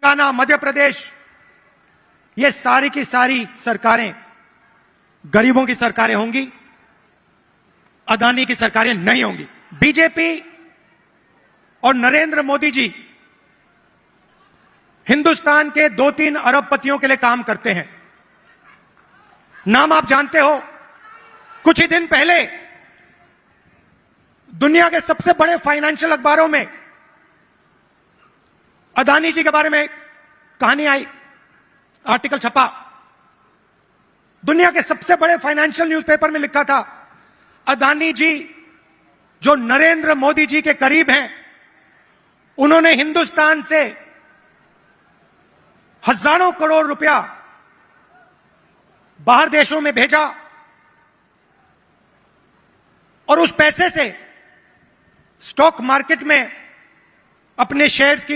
तेलंगाना, मध्य प्रदेश, ये सारी की सारी सरकारें गरीबों की सरकारें होंगी, अदानी की सरकारें नहीं होंगी। बीजेपी और नरेंद्र मोदी जी हिंदुस्तान के 2-3 अरबपतियों के लिए काम करते हैं। नाम आप जानते हो। कुछ ही दिन पहले दुनिया के सबसे बड़े फाइनेंशियल अखबारों में अदानी जी के बारे में कहानी आई, आर्टिकल छपा। दुनिया के सबसे बड़े फाइनेंशियल न्यूज़पेपर में लिखा था, अदानी जी जो नरेंद्र मोदी जी के करीब हैं, उन्होंने हिंदुस्तान से हजारों करोड़ रुपया बाहर देशों में भेजा और उस पैसे से स्टॉक मार्केट में अपने शेयर्स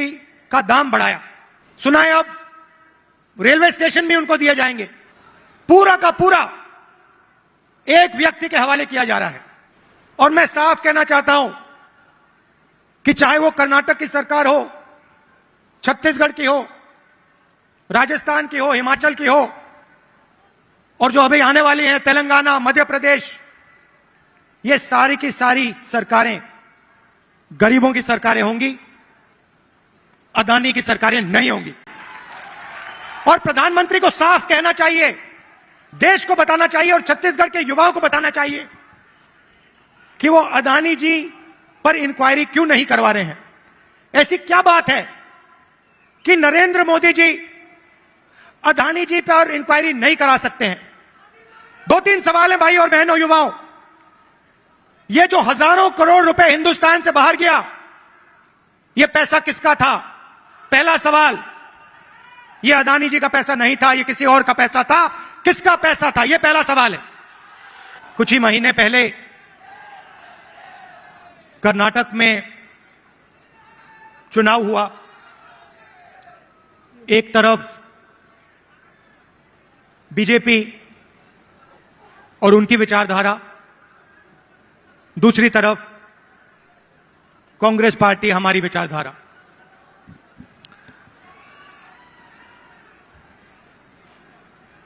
का दाम बढ़ाया। सुना है अब रेलवे स्टेशन भी उनको दिए जाएंगे। पूरा का पूरा एक व्यक्ति के हवाले किया जा रहा है। और मैं साफ कहना चाहता हूं कि चाहे वो कर्नाटक की सरकार हो, छत्तीसगढ़ की हो, राजस्थान की हो, हिमाचल की हो, और जो अभी आने वाली है तेलंगाना, मध्य प्रदेश, ये सारी की सारी सरकारें गरीबों की सरकारें होंगी, अदानी की सरकारें नहीं होंगी। और प्रधानमंत्री को साफ कहना चाहिए, देश को बताना चाहिए और छत्तीसगढ़ के युवाओं को बताना चाहिए कि वो अदानी जी पर इंक्वायरी क्यों नहीं करवा रहे हैं। ऐसी क्या बात है कि नरेंद्र मोदी जी अदानी जी पर इंक्वायरी नहीं करा सकते हैं? 2-3 सवाल हैं भाई और बहनों, युवाओं। ये जो हजारों करोड़ रुपए हिंदुस्तान से बाहर गया, ये पैसा किसका था? पहला सवाल, ये अदानी जी का पैसा नहीं था, ये किसी और का पैसा था। किसका पैसा था? ये पहला सवाल है। कुछ ही महीने पहले कर्नाटक में चुनाव हुआ। एक तरफ बीजेपी और उनकी विचारधारा, दूसरी तरफ कांग्रेस पार्टी, हमारी विचारधारा।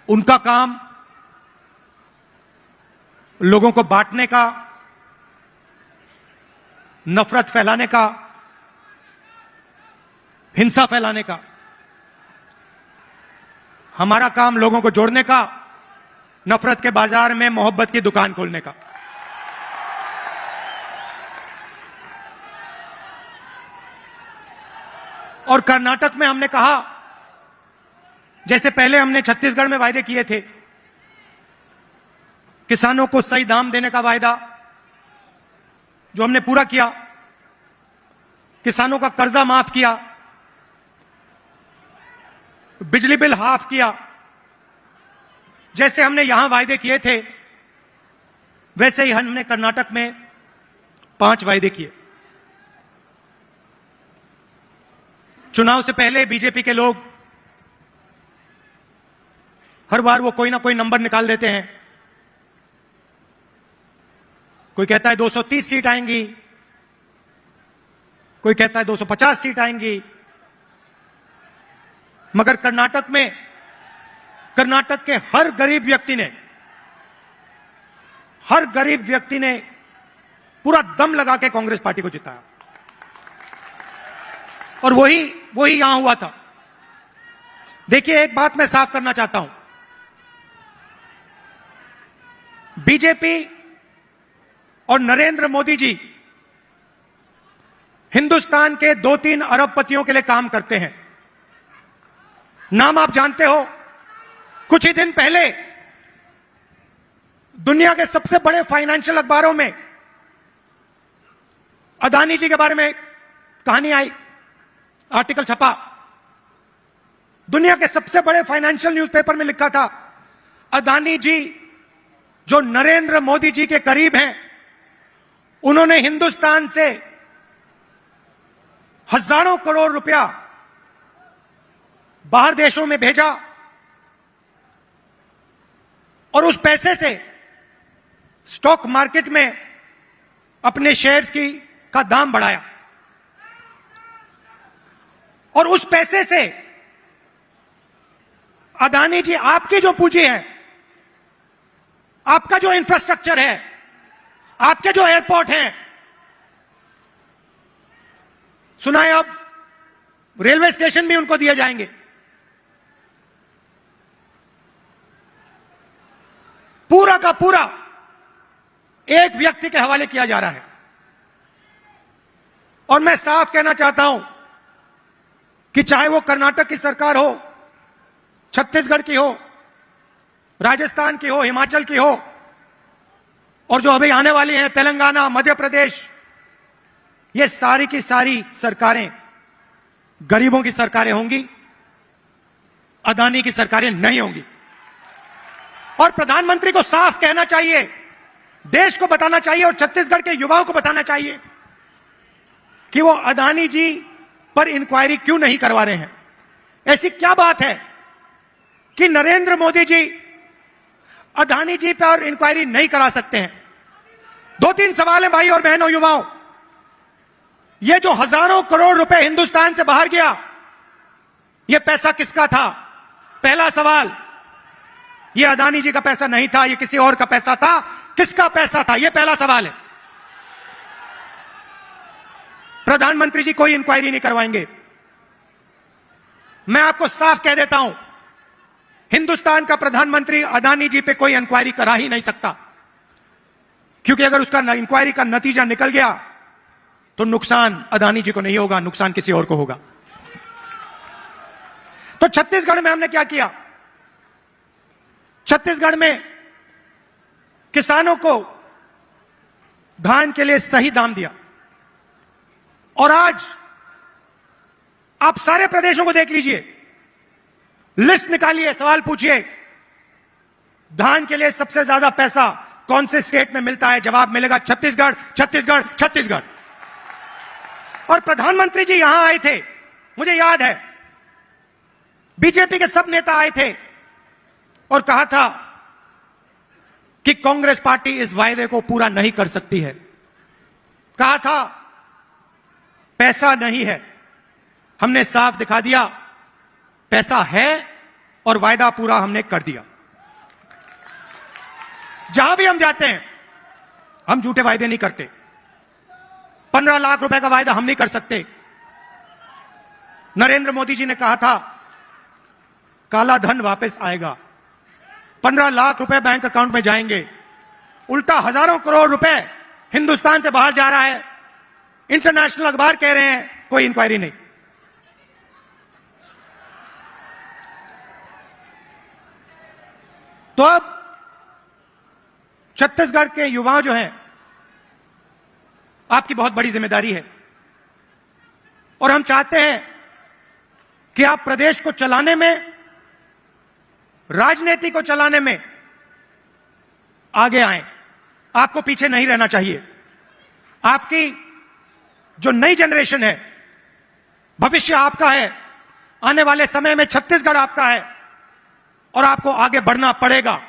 उनका काम लोगों को बांटने का, नफरत फैलाने का, हिंसा फैलाने का। हमारा काम लोगों को जोड़ने का, नफरत के बाजार में मोहब्बत की दुकान खोलने का। और कर्नाटक में हमने कहा, जैसे पहले हमने छत्तीसगढ़ में वायदे किए थे, किसानों को सही दाम देने का वायदा जो हमने पूरा किया, किसानों का कर्जा माफ किया, बिजली बिल हाफ किया, जैसे हमने यहां वायदे किए थे वैसे ही हमने कर्नाटक में 5 वायदे किए। चुनाव से पहले बीजेपी के लोग हर बार वो कोई ना कोई नंबर निकाल देते हैं। कोई कहता है 230 सीट आएंगी, कोई कहता है 250 सीट आएंगी। मगर कर्नाटक के हर गरीब व्यक्ति ने पूरा दम लगा के कांग्रेस पार्टी को जिताया। और वही यहां हुआ था। देखिए, एक बात मैं साफ करना चाहता हूं, बीजेपी और नरेंद्र मोदी जी हिंदुस्तान के 2-3 अरबपतियों के लिए काम करते हैं। नाम आप जानते हो। कुछ ही दिन पहले दुनिया के सबसे बड़े फाइनेंशियल अखबारों में अदानी जी के बारे में कहानी आई, आर्टिकल छपा। दुनिया के सबसे बड़े फाइनेंशियल न्यूज़पेपर में लिखा था, अदानी जी जो नरेंद्र मोदी जी के करीब हैं, उन्होंने हिंदुस्तान से हजारों करोड़ रुपया बाहर देशों में भेजा और उस पैसे से स्टॉक मार्केट में अपने शेयर्स का दाम बढ़ाया। और उस पैसे से अदानी जी, आपकी जो पूंजी है, आपका जो इंफ्रास्ट्रक्चर है, आपके जो एयरपोर्ट हैं, सुना है अब रेलवे स्टेशन भी उनको दिए जाएंगे। पूरा का पूरा एक व्यक्ति के हवाले किया जा रहा है। और मैं साफ कहना चाहता हूं कि चाहे वो कर्नाटक की सरकार हो, छत्तीसगढ़ की हो, राजस्थान की हो, हिमाचल की हो, और जो अभी आने वाली हैं तेलंगाना, मध्य प्रदेश, ये सारी की सारी सरकारें गरीबों की सरकारें होंगी, अदानी की सरकारें नहीं होंगी। और प्रधानमंत्री को साफ कहना चाहिए, देश को बताना चाहिए और छत्तीसगढ़ के युवाओं को बताना चाहिए कि वो अदानी जी पर इंक्वायरी क्यों नहीं करवा रहे हैं। ऐसी क्या बात है कि नरेंद्र मोदी जी अदानी जी पर इंक्वायरी नहीं करा सकते हैं? 2-3 सवाल हैं भाई और बहनों, युवाओं। ये जो हजारों करोड़ रुपए हिंदुस्तान से बाहर गया, ये पैसा किसका था? पहला सवाल, ये अदानी जी का पैसा नहीं था, ये किसी और का पैसा था। किसका पैसा था? ये पहला सवाल है। प्रधानमंत्री जी कोई इंक्वायरी नहीं करवाएंगे। मैं आपको साफ कह देता हूं, हिंदुस्तान का प्रधानमंत्री अदानी जी पे कोई इंक्वायरी करा ही नहीं सकता, क्योंकि अगर उसका इंक्वायरी का नतीजा निकल गया तो नुकसान अदानी जी को नहीं होगा, नुकसान किसी और को होगा। तो छत्तीसगढ़ में हमने क्या किया? छत्तीसगढ़ में किसानों को धान के लिए सही दाम दिया। और आज आप सारे प्रदेशों को देख लीजिए, लिस्ट निकालिए, सवाल पूछिए, धान के लिए सबसे ज्यादा पैसा कौन से स्टेट में मिलता है? जवाब मिलेगा छत्तीसगढ़, छत्तीसगढ़, छत्तीसगढ़। और प्रधानमंत्री जी यहां आए थे, मुझे याद है, बीजेपी के सब नेता आए थे और कहा था कि कांग्रेस पार्टी इस वायदे को पूरा नहीं कर सकती है। कहा था पैसा नहीं है। हमने साफ दिखा दिया, पैसा है और वायदा पूरा हमने कर दिया। जहां भी हम जाते हैं, हम झूठे वायदे नहीं करते। 15 लाख रुपए का वायदा हम नहीं कर सकते। नरेंद्र मोदी जी ने कहा था काला धन वापस आएगा, 15 लाख रुपए बैंक अकाउंट में जाएंगे। उल्टा हजारों करोड़ रुपए हिंदुस्तान से बाहर जा रहा है। इंटरनेशनल अखबार कह रहे हैं कोई इंक्वायरी नहीं। तो अब छत्तीसगढ़ के युवा जो हैं, आपकी बहुत बड़ी जिम्मेदारी है और हम चाहते हैं कि आप प्रदेश को चलाने में, राजनीति को चलाने में आगे आएं। आपको पीछे नहीं रहना चाहिए। आपकी जो नई जनरेशन है, भविष्य आपका है। आने वाले समय में छत्तीसगढ़ आपका है और आपको आगे बढ़ना पड़ेगा।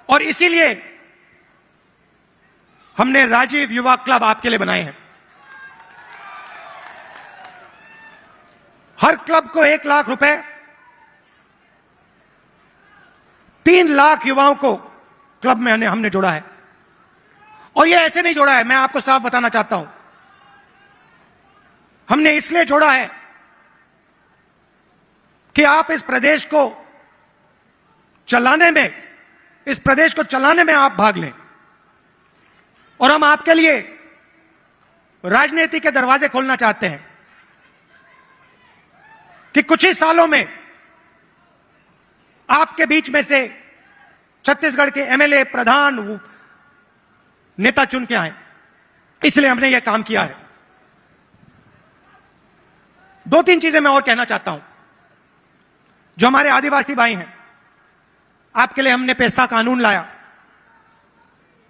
और इसीलिए हमने राजीव युवा क्लब आपके लिए बनाए हैं। हर क्लब को 1 लाख रुपए, 3 लाख युवाओं को क्लब में हमने जोड़ा है। और यह ऐसे नहीं जोड़ा है, मैं आपको साफ बताना चाहता हूं। हमने इसलिए जोड़ा है कि आप इस प्रदेश को चलाने में, इस प्रदेश को चलाने में आप भाग लें। और हम आपके लिए राजनीति के दरवाजे खोलना चाहते हैं कि कुछ ही सालों में आपके बीच में से छत्तीसगढ़ के एमएलए, प्रधान, नेता चुन के आए। इसलिए हमने यह काम किया है। 2-3 चीजें मैं और कहना चाहता हूं। जो हमारे आदिवासी भाई हैं, आपके लिए हमने पैसा कानून लाया,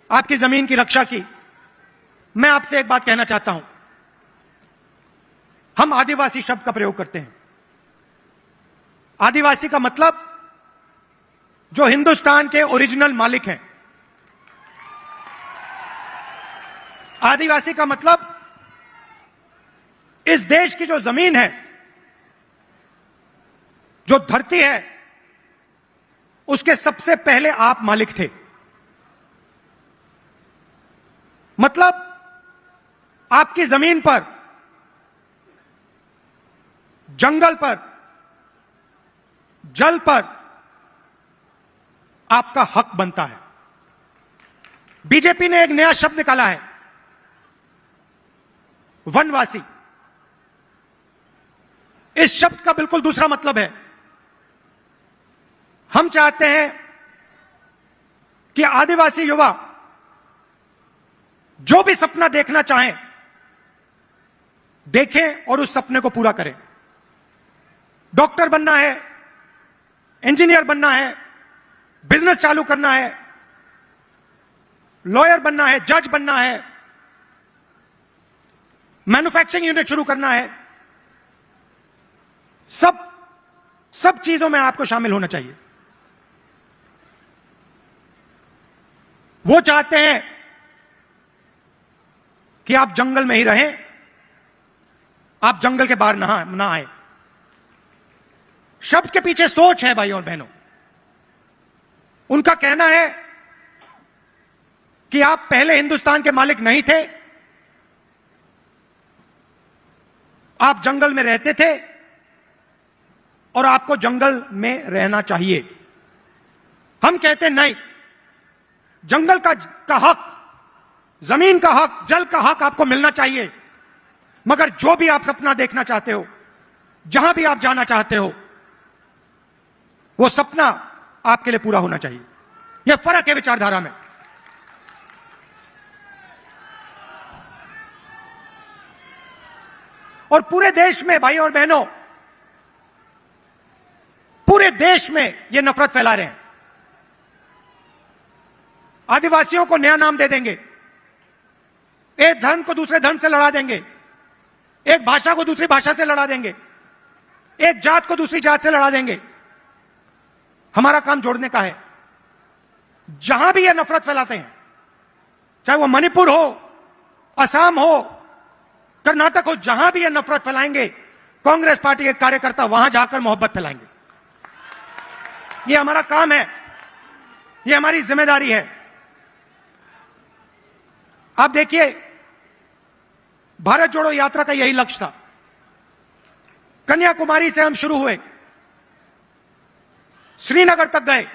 आपकी जमीन की रक्षा की। मैं आपसे एक बात कहना चाहता हूं, हम आदिवासी शब्द का प्रयोग करते हैं। आदिवासी का मतलब जो हिंदुस्तान के ओरिजिनल मालिक हैं। आदिवासी का मतलब इस देश की जो जमीन है, जो धरती है उसके सबसे पहले आप मालिक थे। मतलब आपकी जमीन पर, जंगल पर, जल पर आपका हक बनता है। बीजेपी ने एक नया शब्द निकाला है, वनवासी। इस शब्द का बिल्कुल दूसरा मतलब है। हम चाहते हैं कि आदिवासी युवा जो भी सपना देखना चाहें, देखें और उस सपने को पूरा करें। डॉक्टर बनना है, इंजीनियर बनना है, बिजनेस चालू करना है, लॉयर बनना है, जज बनना है, मैन्युफैक्चरिंग यूनिट शुरू करना है, सब चीजों में आपको शामिल होना चाहिए। वो चाहते हैं कि आप जंगल में ही रहें, आप जंगल के बाहर ना आए। शब्द के पीछे सोच है भाई और बहनों। उनका कहना है कि आप पहले हिंदुस्तान के मालिक नहीं थे, आप जंगल में रहते थे और आपको जंगल में रहना चाहिए। हम कहते नहीं, जंगल का हक, जमीन का हक, जल का हक आपको मिलना चाहिए, मगर जो भी आप सपना देखना चाहते हो, जहां भी आप जाना चाहते हो, वो सपना आपके लिए पूरा होना चाहिए। यह फर्क है विचारधारा में। और पूरे देश में भाई और बहनों, पूरे देश में ये नफरत फैला रहे हैं। आदिवासियों को नया नाम दे देंगे, एक धर्म को दूसरे धर्म से लड़ा देंगे, एक भाषा को दूसरी भाषा से लड़ा देंगे, एक जात को दूसरी जात से लड़ा देंगे। हमारा काम जोड़ने का है। जहां भी ये नफरत फैलाते हैं, चाहे वो मणिपुर हो, असम हो, कर्नाटक हो, जहां भी ये नफरत फैलाएंगे, कांग्रेस पार्टी के कार्यकर्ता वहां जाकर मोहब्बत फैलाएंगे। ये हमारा काम है, ये हमारी जिम्मेदारी है। आप देखिए, भारत जोड़ो यात्रा का यही लक्ष्य था। कन्याकुमारी से हम शुरू हुए, श्रीनगर तक गए,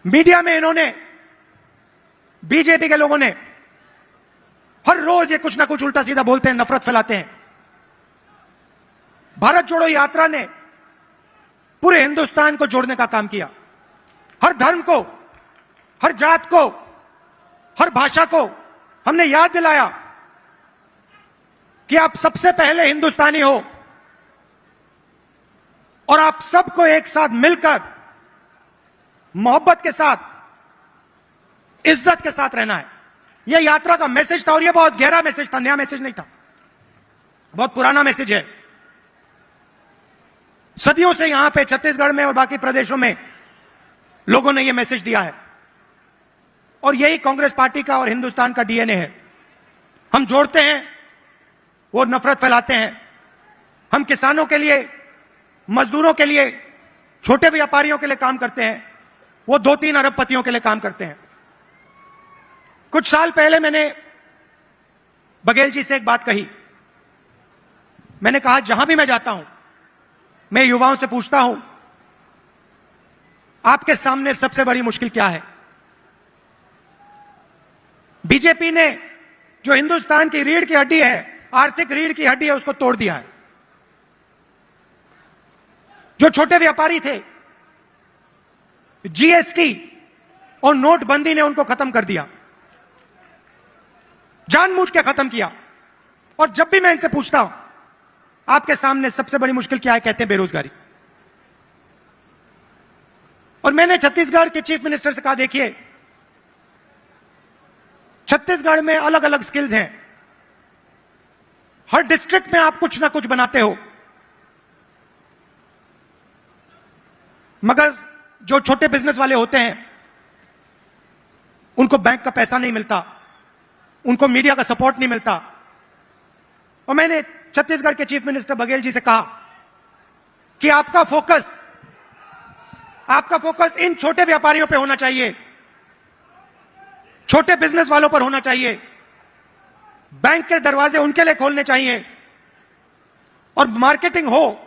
मीडिया में इन्होंने, बीजेपी के लोगों ने हर रोज ये कुछ ना कुछ उल्टा सीधा बोलते हैं, नफरत फैलाते हैं। भारत जोड़ो यात्रा ने पूरे हिंदुस्तान को जोड़ने का काम किया। हर धर्म को, हर जात को, हर भाषा को हमने याद दिलाया कि आप सबसे पहले हिंदुस्तानी हो और आप सबको एक साथ मिलकर मोहब्बत के साथ, इज्जत के साथ रहना है। यह यात्रा का मैसेज था और यह बहुत गहरा मैसेज था, नया मैसेज नहीं था, बहुत पुराना मैसेज है। सदियों से यहां पे छत्तीसगढ़ में और बाकी प्रदेशों में लोगों ने यह मैसेज दिया है और यही कांग्रेस पार्टी का और हिंदुस्तान का डीएनए है। हम जोड़ते हैं, वो नफरत फैलाते हैं। हम किसानों के लिए, मजदूरों के लिए, छोटे व्यापारियों के लिए काम करते हैं, वो 2-3 अरबपतियों के लिए काम करते हैं। कुछ साल पहले मैंने बघेल जी से एक बात कही। मैंने कहा, जहां भी मैं जाता हूं, मैं युवाओं से पूछता हूं, आपके सामने सबसे बड़ी मुश्किल क्या है? बीजेपी ने जो हिंदुस्तान की रीढ़ की हड्डी है, आर्थिक रीढ़ की हड्डी है, उसको तोड़ दिया है। जो छोटे व्यापारी थे, जीएसटी और नोटबंदी ने उनको खत्म कर दिया, जानबूझ के खत्म किया। और जब भी मैं इनसे पूछता हूं, आपके सामने सबसे बड़ी मुश्किल क्या है, कहते हैं बेरोजगारी। और मैंने छत्तीसगढ़ के चीफ मिनिस्टर से कहा, देखिए, छत्तीसगढ़ में अलग अलग स्किल्स हैं, हर डिस्ट्रिक्ट में आप कुछ ना कुछ बनाते हो, मगर जो छोटे बिजनेस वाले होते हैं, उनको बैंक का पैसा नहीं मिलता, उनको मीडिया का सपोर्ट नहीं मिलता, और मैंने छत्तीसगढ़ के चीफ मिनिस्टर बघेल जी से कहा कि आपका फोकस इन छोटे व्यापारियों पे होना चाहिए, छोटे बिजनेस वालों पर होना चाहिए, बैंक के दरवाजे उनके लिए खोलने चाहिए, और मार्केटिंग हो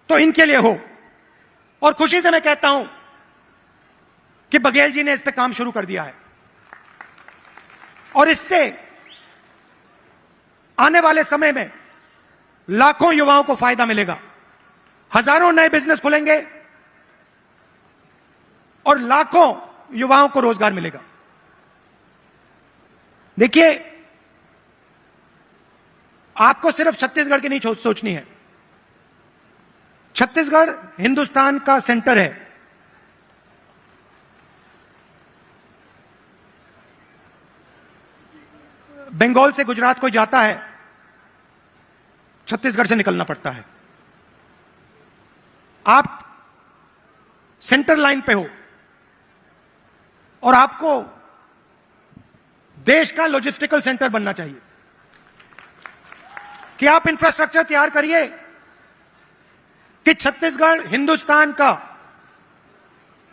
तो इनके लिए हो। और खुशी से मैं कहता हूं कि बघेल जी ने इस पे काम शुरू कर दिया है, और इससे आने वाले समय में लाखों युवाओं को फायदा मिलेगा, हजारों नए बिजनेस खुलेंगे और लाखों युवाओं को रोजगार मिलेगा। देखिए, आपको सिर्फ छत्तीसगढ़ की नहीं सोचनी है। छत्तीसगढ़ हिंदुस्तान का सेंटर है। बंगाल से गुजरात कोई जाता है, छत्तीसगढ़ से निकलना पड़ता है। आप सेंटर लाइन पे हो और आपको देश का लॉजिस्टिकल सेंटर बनना चाहिए कि आप इंफ्रास्ट्रक्चर तैयार करिए कि छत्तीसगढ़ हिंदुस्तान का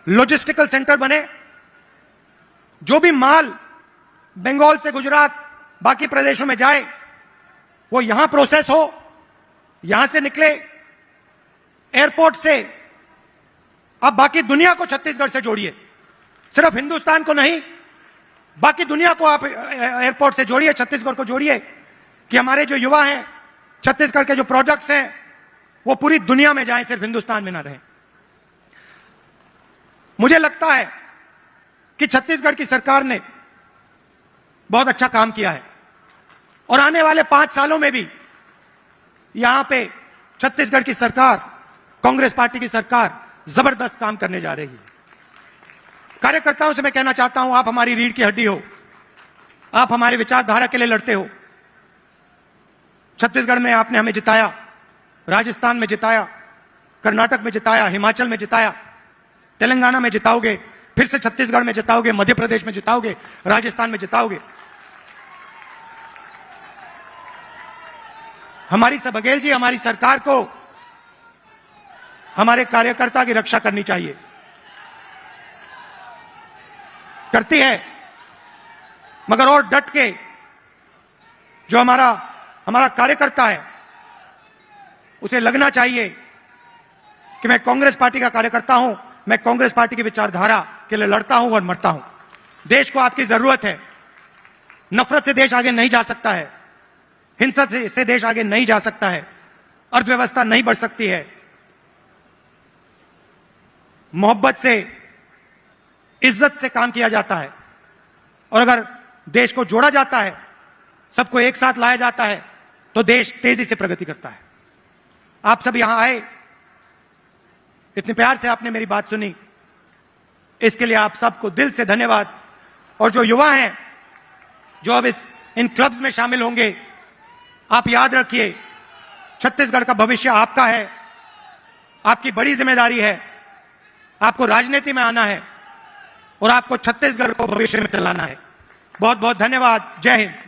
लॉजिस्टिकल सेंटर बने। जो भी माल बंगाल से गुजरात बाकी प्रदेशों में जाए वो यहां प्रोसेस हो, यहां से निकले एयरपोर्ट से। आप बाकी दुनिया को छत्तीसगढ़ से जोड़िए, सिर्फ हिंदुस्तान को नहीं, बाकी दुनिया को आप एयरपोर्ट से जोड़िए, छत्तीसगढ़ को जोड़िए कि हमारे जो युवा हैं, छत्तीसगढ़ के जो प्रोडक्ट्स हैं वो पूरी दुनिया में जाएं, सिर्फ हिंदुस्तान में ना रहें। मुझे लगता है कि छत्तीसगढ़ की सरकार ने बहुत अच्छा काम किया है और आने वाले 5 सालों में भी यहां पे छत्तीसगढ़ की सरकार, कांग्रेस पार्टी की सरकार जबरदस्त काम करने जा रही है। कार्यकर्ताओं से मैं कहना चाहता हूं, आप हमारी रीढ़ की हड्डी हो, आप हमारे विचारधारा के लिए लड़ते हो। छत्तीसगढ़ में आपने हमें जिताया, राजस्थान में जिताया, कर्नाटक में जिताया, हिमाचल में जिताया, तेलंगाना में जिताओगे, फिर से छत्तीसगढ़ में जिताओगे, मध्य प्रदेश में जिताओगे, राजस्थान में जिताओगे। हमारी बघेल जी, हमारी सरकार को हमारे कार्यकर्ता की रक्षा करनी चाहिए, करती है, मगर और डट के जो हमारा कार्यकर्ता है उसे लगना चाहिए कि मैं कांग्रेस पार्टी का कार्यकर्ता हूं, मैं कांग्रेस पार्टी की विचारधारा के लिए लड़ता हूं और मरता हूं। देश को आपकी जरूरत है। नफरत से देश आगे नहीं जा सकता है, हिंसा से देश आगे नहीं जा सकता है, अर्थव्यवस्था नहीं बढ़ सकती है। मोहब्बत से, इज्जत से काम किया जाता है, और अगर देश को जोड़ा जाता है, सबको एक साथ लाया जाता है, तो देश तेजी से प्रगति करता है। आप सब यहां आए, इतने प्यार से आपने मेरी बात सुनी, इसके लिए आप सबको दिल से धन्यवाद। और जो युवा हैं जो अब इन क्लब्स में शामिल होंगे, आप याद रखिए, छत्तीसगढ़ का भविष्य आपका है, आपकी बड़ी जिम्मेदारी है। आपको राजनीति में आना है और आपको छत्तीसगढ़ को भविष्य में चलाना है। बहुत बहुत धन्यवाद। जय हिंद।